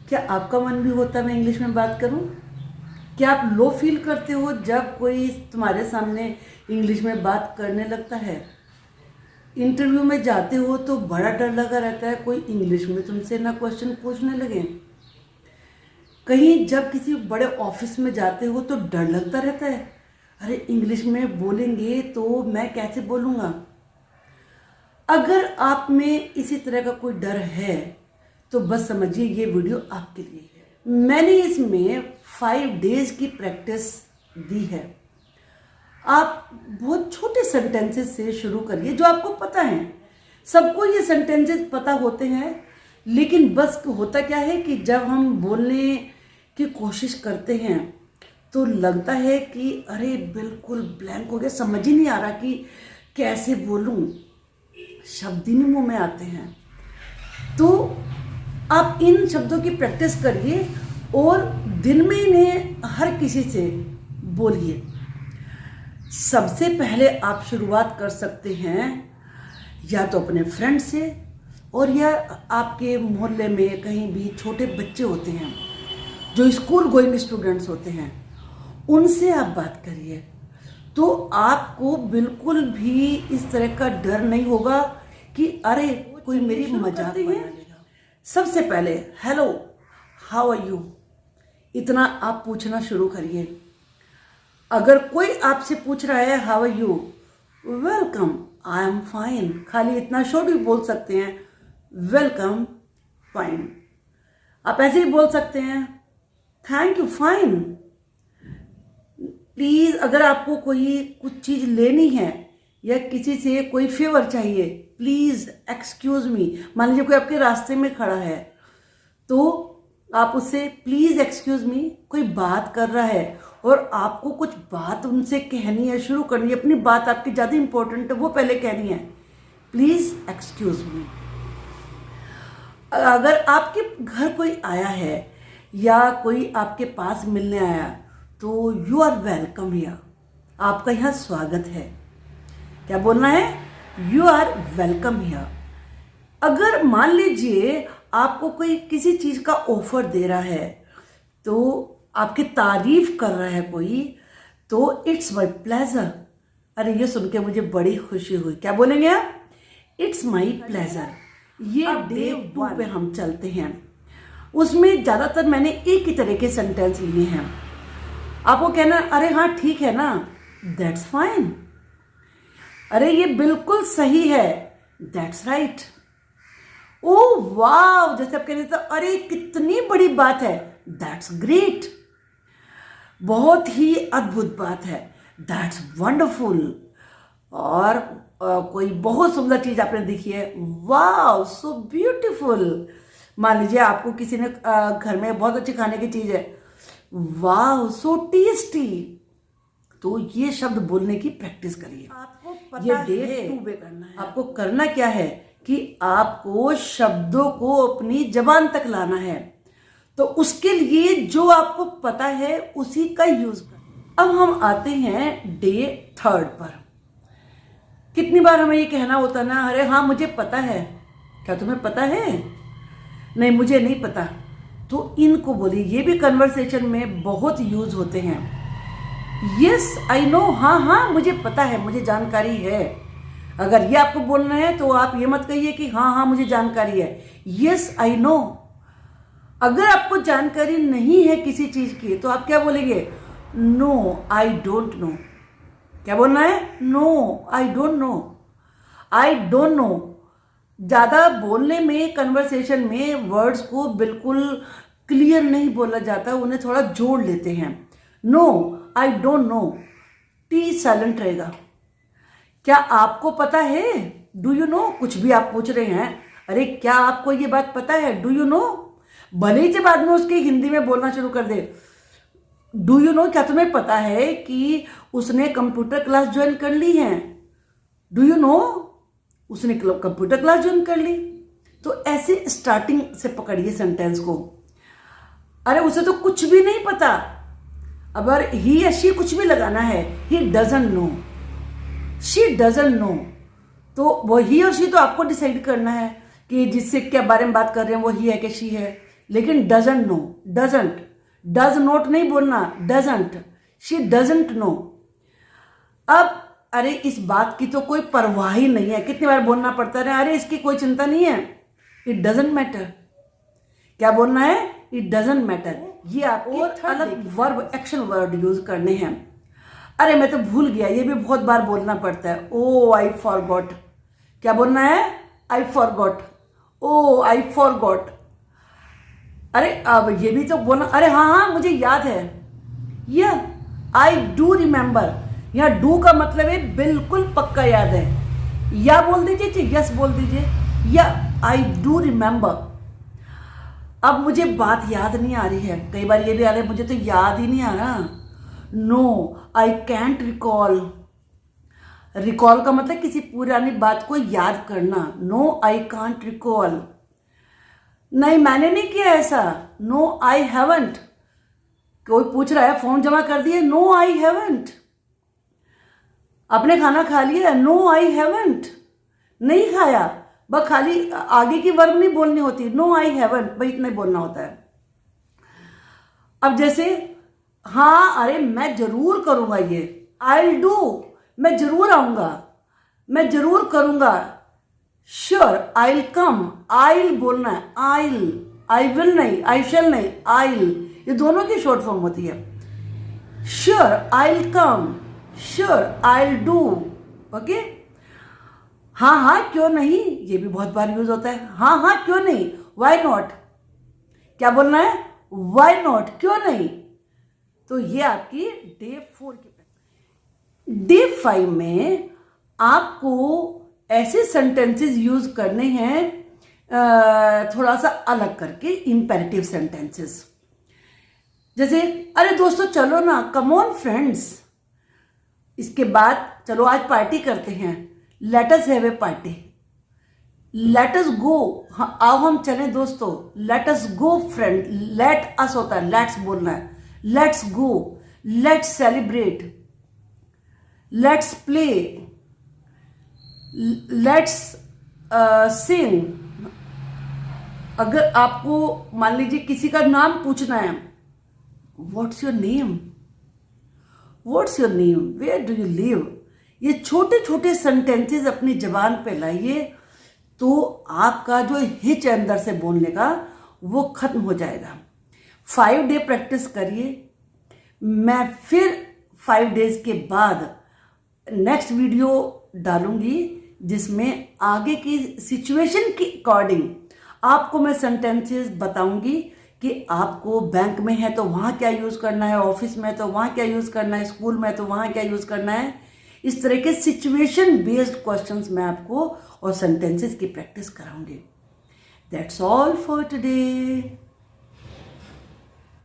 क्या आपका मन भी होता है मैं इंग्लिश में बात करूं? क्या आप लो फील करते हो जब कोई तुम्हारे सामने इंग्लिश में बात करने लगता है? इंटरव्यू में जाते हो तो बड़ा डर लगा रहता है कोई इंग्लिश में तुमसे ना क्वेश्चन पूछने लगे। कहीं जब किसी बड़े ऑफिस में जाते हो तो डर लगता रहता है, अरे इंग्लिश में बोलेंगे तो मैं कैसे बोलूँगा। अगर आप में इसी तरह का कोई डर है तो बस समझिए ये वीडियो आपके लिए है। मैंने इसमें 5 डेज की प्रैक्टिस दी है। आप बहुत छोटे सेंटेंसेस से शुरू करिए जो आपको पता है। सबको ये सेंटेंसेस पता होते हैं, लेकिन बस होता क्या है कि जब हम बोलने की कोशिश करते हैं तो लगता है कि अरे बिल्कुल ब्लैंक हो गया, समझ ही नहीं आ रहा कि कैसे बोलूं, शब्द ही नहीं मुंह में आते हैं। तो आप इन शब्दों की प्रैक्टिस करिए और दिन में इन्हें हर किसी से बोलिए। सबसे पहले आप शुरुआत कर सकते हैं या तो अपने फ्रेंड से, और या आपके मोहल्ले में कहीं भी छोटे बच्चे होते हैं जो स्कूल गोइंग स्टूडेंट्स होते हैं, उनसे आप बात करिए। तो आपको बिल्कुल भी इस तरह का डर नहीं होगा कि अरे कोई मेरी मजाक बना लेगा। सबसे पहले हेलो, हाउ आर यू, इतना आप पूछना शुरू करिए। अगर कोई आपसे पूछ रहा है how are you, welcome, I am fine, खाली इतना शॉर्ट भी बोल सकते हैं, वेलकम, फाइन। आप ऐसे ही बोल सकते हैं थैंक यू, फाइन। प्लीज, अगर आपको कोई कुछ चीज लेनी है या किसी से कोई फेवर चाहिए, प्लीज एक्सक्यूज मी। मान लीजिए कोई आपके रास्ते में खड़ा है तो आप उससे प्लीज एक्सक्यूज मी, कोई बात कर रहा है और आपको कुछ बात उनसे कहनी है, शुरू करनी है, अपनी बात आपकी ज़्यादा इंपॉर्टेंट है वो पहले कहनी है, प्लीज एक्सक्यूज मी। अगर आपके घर कोई आया है या कोई आपके पास मिलने आया तो यू आर वेलकम हियर, आपका यहाँ स्वागत है। क्या बोलना है? You are welcome here. अगर मान लीजिए आपको कोई किसी चीज़ का ऑफर दे रहा है तो आपकी तारीफ कर रहा है कोई, तो इट्स माई प्लेजर। अरे ये सुन के मुझे बड़ी खुशी हुई। क्या बोलेंगे आप? It's my pleasure. ये डे 2 पे हम चलते हैं। उसमें ज़्यादातर मैंने एक ही तरह के सेंटेंस लिए हैं। आपको कहना अरे हाँ ठीक है ना, दैट्स फाइन। अरे ये बिल्कुल सही है, दैट्स राइट। ओह वाव, जैसे आप कह रहे थे अरे कितनी बड़ी बात है, दैट्स ग्रेट, बहुत ही अद्भुत बात है, दैट्स वंडरफुल। और कोई बहुत सुंदर चीज आपने देखी है, वाव सो ब्यूटीफुल। मान लीजिए आपको किसी ने घर में बहुत अच्छी खाने की चीज है, वाव सो टेस्टी। तो ये शब्द बोलने की प्रैक्टिस करिए। आपको पता ये डे 2 पे करना है। आपको करना क्या है कि आपको शब्दों को अपनी जबान तक लाना है। तो उसके लिए जो आपको पता है उसी का यूज कर। अब हम आते हैं डे 3 पर। कितनी बार हमें ये कहना होता ना, अरे हाँ मुझे पता है। क्या तुम्हें पता है? नहीं मुझे नहीं पता। तो इनको बोलिए, ये भी कन्वर्सेशन में बहुत यूज होते हैं। यस आई नो, हाँ हाँ मुझे पता है, मुझे जानकारी है। अगर ये आपको बोलना है तो आप ये मत कहिए कि हाँ हाँ मुझे जानकारी है, यस आई नो। अगर आपको जानकारी नहीं है किसी चीज की तो आप क्या बोलेंगे? No I don't know. क्या बोलना है? No I don't know, I don't know. ज्यादा बोलने में, कन्वर्सेशन में वर्ड्स को बिल्कुल क्लियर नहीं बोला जाता, उन्हें थोड़ा जोड़ लेते हैं। No I don't know, T silent रहेगा। क्या आपको पता है? Do you know. कुछ भी आप पूछ रहे हैं, अरे क्या आपको ये बात पता है? Do you no. भले ही जब आदमी उसकी हिंदी में बोलना शुरू कर दे, डू यू नो, क्या तुम्हें पता है कि उसने कंप्यूटर क्लास ज्वाइन कर ली है? डू यू नो, उसने कंप्यूटर क्लास ज्वाइन कर ली। तो ऐसे स्टार्टिंग से पकड़िए सेंटेंस को। अरे उसे तो कुछ भी नहीं पता। अगर ही या शी कुछ भी लगाना है, he doesn't know, she doesn't know, तो वो ही और शी तो आपको डिसाइड करना है कि जिससे क्या बारे में बात कर रहे हैं वो ही है कि शी है। लेकिन doesn't know, doesn't, does not नहीं बोलना, डजंट, शी डजंट नो। अब अरे इस बात की तो कोई परवाह ही नहीं है, कितनी बार बोलना पड़ता है, अरे इसकी कोई चिंता नहीं है, इट डजंट मैटर। क्या बोलना है? It doesn't matter. ये आपके और अलग वर्ब, एक्शन वर्ड यूज करने हैं। अरे मैं तो भूल गया, ये भी बहुत बार बोलना पड़ता है। Oh I forgot. क्या बोलना है? I forgot. Oh I forgot. अरे अब ये भी तो बोलना, अरे हाँ हाँ मुझे याद है। या आई डू रिमेंबर। यहाँ डू का मतलब है बिल्कुल पक्का याद है। या बोल दीजिए, यस बोल दीजिए, या आई डू रिमेंबर। अब मुझे बात याद नहीं आ रही है, कई बार ये भी आ रहा है मुझे तो याद ही नहीं आ रहा। No I can't recall. Recall का मतलब किसी पुरानी बात को याद करना। No I can't recall. नहीं मैंने नहीं किया ऐसा। No I haven't. कोई पूछ रहा है फॉर्म जमा कर दिए, नो आई हैवंट। आपने खाना खा लिया, नो आई हैवंट। नहीं खाया, बस खाली आगे की वर्ब नहीं बोलनी होती, नो आई हैवंट, भाई इतना ही बोलना होता है। अब जैसे हाँ अरे मैं जरूर करूंगा ये, आई विल डू, मैं जरूर आऊंगा, मैं जरूर करूंगा। Sure I will come, I will बोलना है, आई विल नहीं, आई शैल नहीं, आई विल, ये दोनों की शॉर्ट फॉर्म होती है। Sure I will come, sure I will do. Okay, हाँ हाँ क्यों नहीं, ये भी बहुत बार यूज होता है। हाँ हाँ क्यों नहीं, वाई नॉट। क्या बोलना है? वाई नॉट, क्यों नहीं। तो ये आपकी डे 4 की। डे 5 में आपको ऐसे सेंटेंसेस यूज करने हैं थोड़ा सा अलग करके, इंपेरेटिव सेंटेंसेस। जैसे अरे दोस्तों चलो ना, कम ऑन फ्रेंड्स। इसके बाद चलो आज पार्टी करते हैं, let us have a party. Let us go, आओ हम चलें दोस्तों। Let us go friend, let us होता है, लेट्स बोलना है। Let's go, let's celebrate, let's play, let's sing. अगर आपको मान लीजिए किसी का नाम पूछना है, what's your name, what's your name, where do you live. ये छोटे छोटे सेंटेंसेस अपनी जबान पे लाइए तो आपका जो हिच है अंदर से बोलने का वो खत्म हो जाएगा। 5 डे प्रैक्टिस करिए। मैं फिर 5 डेज के बाद नेक्स्ट वीडियो डालूंगी जिसमें आगे की सिचुएशन के अकॉर्डिंग आपको मैं सेंटेंसेस बताऊंगी कि आपको बैंक में है तो वहाँ क्या यूज़ करना है, ऑफिस में तो वहाँ क्या यूज़ करना है, स्कूल में तो वहाँ क्या यूज़ करना है। इस तरह के सिचुएशन बेस्ड क्वेश्चंस मैं आपको और सेंटेंसेस की प्रैक्टिस कराऊंगी। That's all for today.